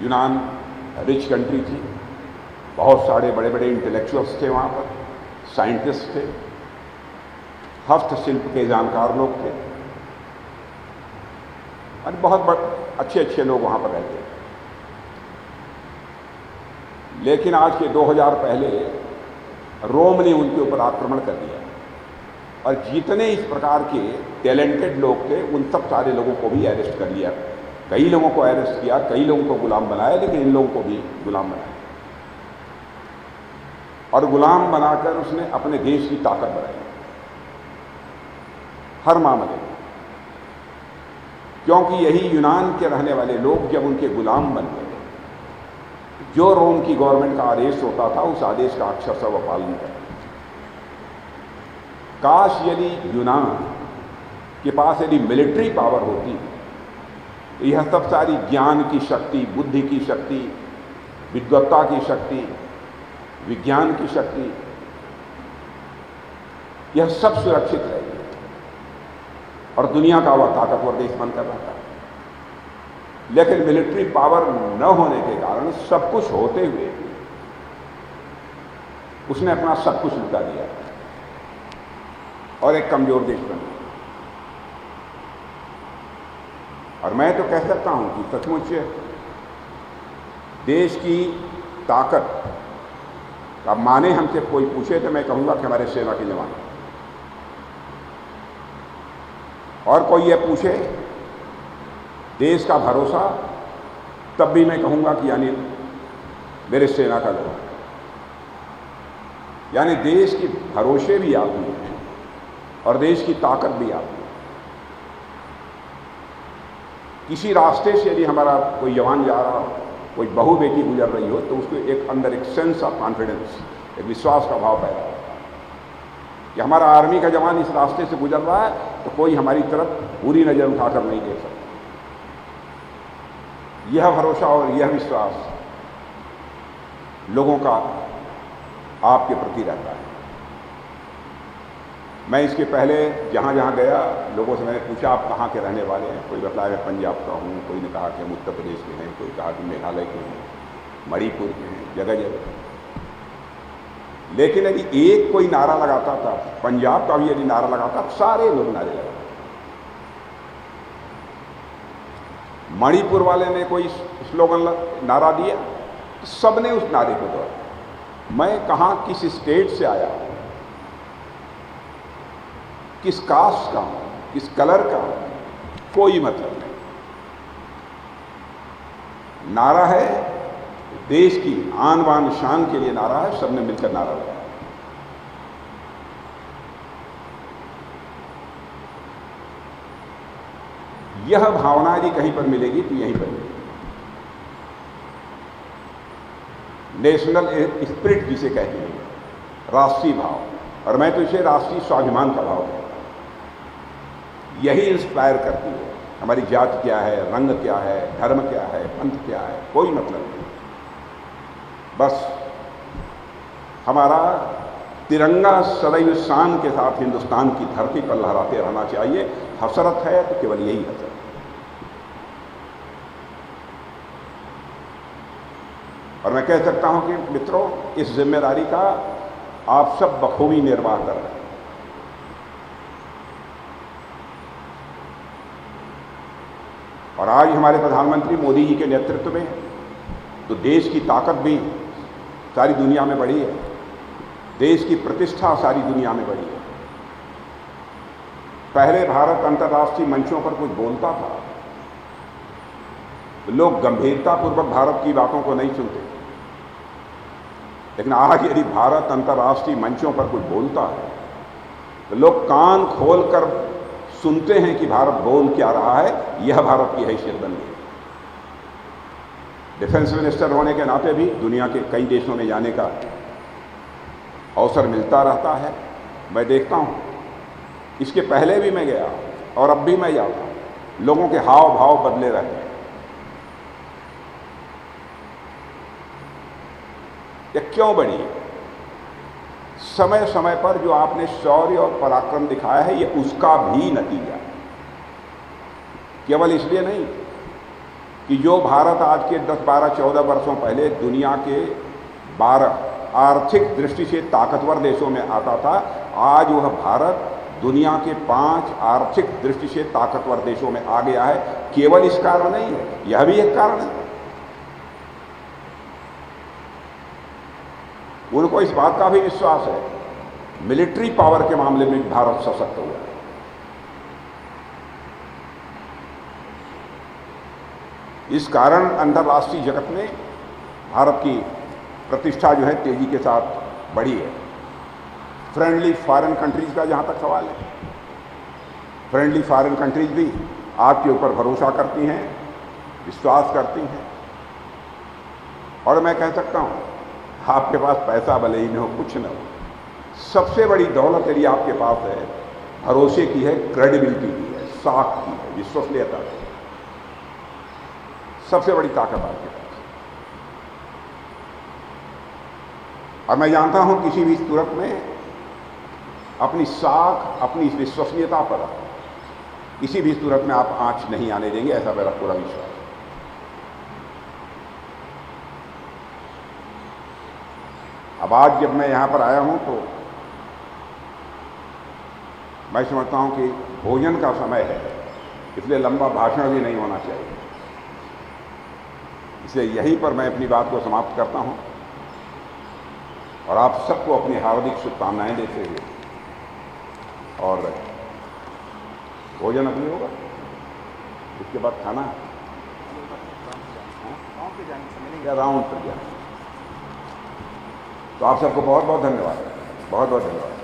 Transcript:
यूनान rich country थी, बहुत सारे बड़े बड़े इंटेलेक्चुअल्स थे वहाँ पर, साइंटिस्ट थे, हस्तशिल्प के जानकार लोग थे और बहुत अच्छे अच्छे लोग वहाँ पर रहते थे। लेकिन आज के 2000 पहले रोम ने उनके ऊपर आक्रमण कर दिया और जितने इस प्रकार के टैलेंटेड लोग थे उन सब सारे लोगों को भी अरेस्ट कर लिया। कई लोगों को अरेस्ट किया, कई लोगों को गुलाम बनाया, लेकिन इन लोगों को भी गुलाम बनाया और गुलाम बनाकर उसने अपने देश की ताकत बढ़ाई हर मामले में। क्योंकि यही यूनान के रहने वाले लोग जब उनके गुलाम बन गए, जो रोम की गवर्नमेंट का आदेश होता था उस आदेश का अक्षरशः वह पालन करते। काश यदि यूनान के पास यदि मिलिट्री पावर होती तो यह सब सारी ज्ञान की शक्ति, बुद्धि की शक्ति, विद्वत्ता की शक्ति, विज्ञान की शक्ति, यह सब सुरक्षित रहेगी और दुनिया का वह ताकतवर देश बनकर रहता है। लेकिन मिलिट्री पावर न होने के कारण, सब कुछ होते हुए उसने अपना सब कुछ लुटा दिया और एक कमजोर देश बन गया। और मैं तो कह सकता हूं कि सचमुच देश की ताकत का माने हमसे कोई पूछे तो मैं कहूंगा कि हमारे सेना के जवान, और कोई ये पूछे देश का भरोसा, तब भी मैं कहूंगा कि यानी मेरे सेना का लोग, यानी देश की भरोसे भी आप में हैं और देश की ताकत भी आप में। किसी रास्ते से यदि हमारा कोई जवान जा रहा हो, कोई बहू बेटी गुजर रही हो, तो उसको एक अंदर एक सेंस ऑफ कॉन्फिडेंस, एक विश्वास का भाव पैदा होता है कि हमारा आर्मी का जवान इस रास्ते से गुजर रहा है तो कोई हमारी तरफ बुरी नजर उठाकर नहीं देख सकता। यह भरोसा और यह विश्वास लोगों का आपके प्रति रहता है। मैं इसके पहले जहाँ जहाँ गया, लोगों से मैंने पूछा आप कहाँ के रहने वाले हैं। कोई बताया मैं पंजाब का हूँ, कोई ने कहा कि हम उत्तर प्रदेश के हैं, कोई कहा कि मेघालय के हैं, मणिपुर के हैं, जगह जगह। लेकिन यदि एक कोई नारा लगाता था, पंजाब का भी यदि नारा लगाता, सारे लोग नारे लगाते। मणिपुर वाले ने कोई स्लोगन नारा दिया, सबने उस नारे को दोहराया। मैं कहाँ किस स्टेट से आया हूँ, किस कास्ट का हूँ, किस कलर का हूँ, कोई मतलब नहीं। नारा है देश की आन बान शान के लिए नारा है, सबने मिलकर नारा लगाया। यह भावना यदि कहीं पर मिलेगी तो यहीं पर मिलेगी। नेशनल स्पिरिट जिसे कहते हैं, राष्ट्रीय भाव, और मैं तो इसे राष्ट्रीय स्वाभिमान का भाव कहता हूं। यही इंस्पायर करती है। हमारी जाति क्या है, रंग क्या है, धर्म क्या है, पंथ क्या है, कोई मतलब नहीं। बस हमारा तिरंगा सदैव शान के साथ हिंदुस्तान की धरती पर लहराते रहना चाहिए। हसरत है तो केवल यही हसरत। और मैं कह सकता हूं कि मित्रों, इस जिम्मेदारी का आप सब बखूबी निर्वाह कर रहे हैं। और आज हमारे प्रधानमंत्री मोदी जी के नेतृत्व में तो देश की ताकत भी सारी दुनिया में बढ़ी है, देश की प्रतिष्ठा सारी दुनिया में बढ़ी है। पहले भारत अंतर्राष्ट्रीय मंचों पर कुछ बोलता था तो लोग गंभीरतापूर्वक भारत की बातों को नहीं सुनते, लेकिन आज यदि भारत अंतर्राष्ट्रीय मंचों पर कुछ बोलता है तो लोग कान खोलकर सुनते हैं कि भारत बोल क्या रहा है। यह भारत की हैसियत बन गई। डिफेंस मिनिस्टर होने के नाते भी दुनिया के कई देशों में जाने का अवसर मिलता रहता है। मैं देखता हूं, इसके पहले भी मैं गया और अब भी मैं जाता हूं, लोगों के हाव भाव बदले रहते हैं। यह क्यों बढ़ी है? समय समय पर जो आपने शौर्य और पराक्रम दिखाया है, यह उसका भी नतीजा है। केवल इसलिए नहीं कि जो भारत आज के 10, 12, 14 वर्षों पहले दुनिया के 12 आर्थिक दृष्टि से ताकतवर देशों में आता था, आज वह भारत दुनिया के 5 आर्थिक दृष्टि से ताकतवर देशों में आ गया है। केवल इस कारण नहीं है, यह भी एक कारण है। उनको इस बात का भी विश्वास है, मिलिट्री पावर के मामले में भारत सशक्त हुआ है। इस कारण अंतर्राष्ट्रीय जगत में भारत की प्रतिष्ठा जो है तेजी के साथ बढ़ी है। फ्रेंडली फॉरेन कंट्रीज का जहाँ तक सवाल है, फ्रेंडली फॉरेन कंट्रीज भी आपके ऊपर भरोसा करती हैं, विश्वास करती हैं। और मैं कह सकता हूँ, आपके पास पैसा भले ही न हो, कुछ न हो, सबसे बड़ी दौलत यदि आपके पास है, भरोसे की है, क्रेडिबिलिटी की है, साख की है, विश्वसनीयता की, सबसे बड़ी ताकत आपके पास। और मैं जानता हूं किसी भी सूरत में अपनी साख, अपनी विश्वसनीयता पर किसी भी सूरत में आप आंच नहीं आने देंगे, ऐसा मेरा पूरा विश्वास है। अब आज जब मैं यहां पर आया हूं तो मैं समझता हूं कि भोजन का समय है, इसलिए लंबा भाषण भी नहीं होना चाहिए। इसलिए यहीं पर मैं अपनी बात को समाप्त करता हूं और आप सबको अपनी हार्दिक शुभकामनाएं देते हुए, और भोजन अभी होगा, उसके बाद खाना या राउंड पर जाना। तो आप सबको बहुत बहुत धन्यवाद, बहुत बहुत धन्यवाद।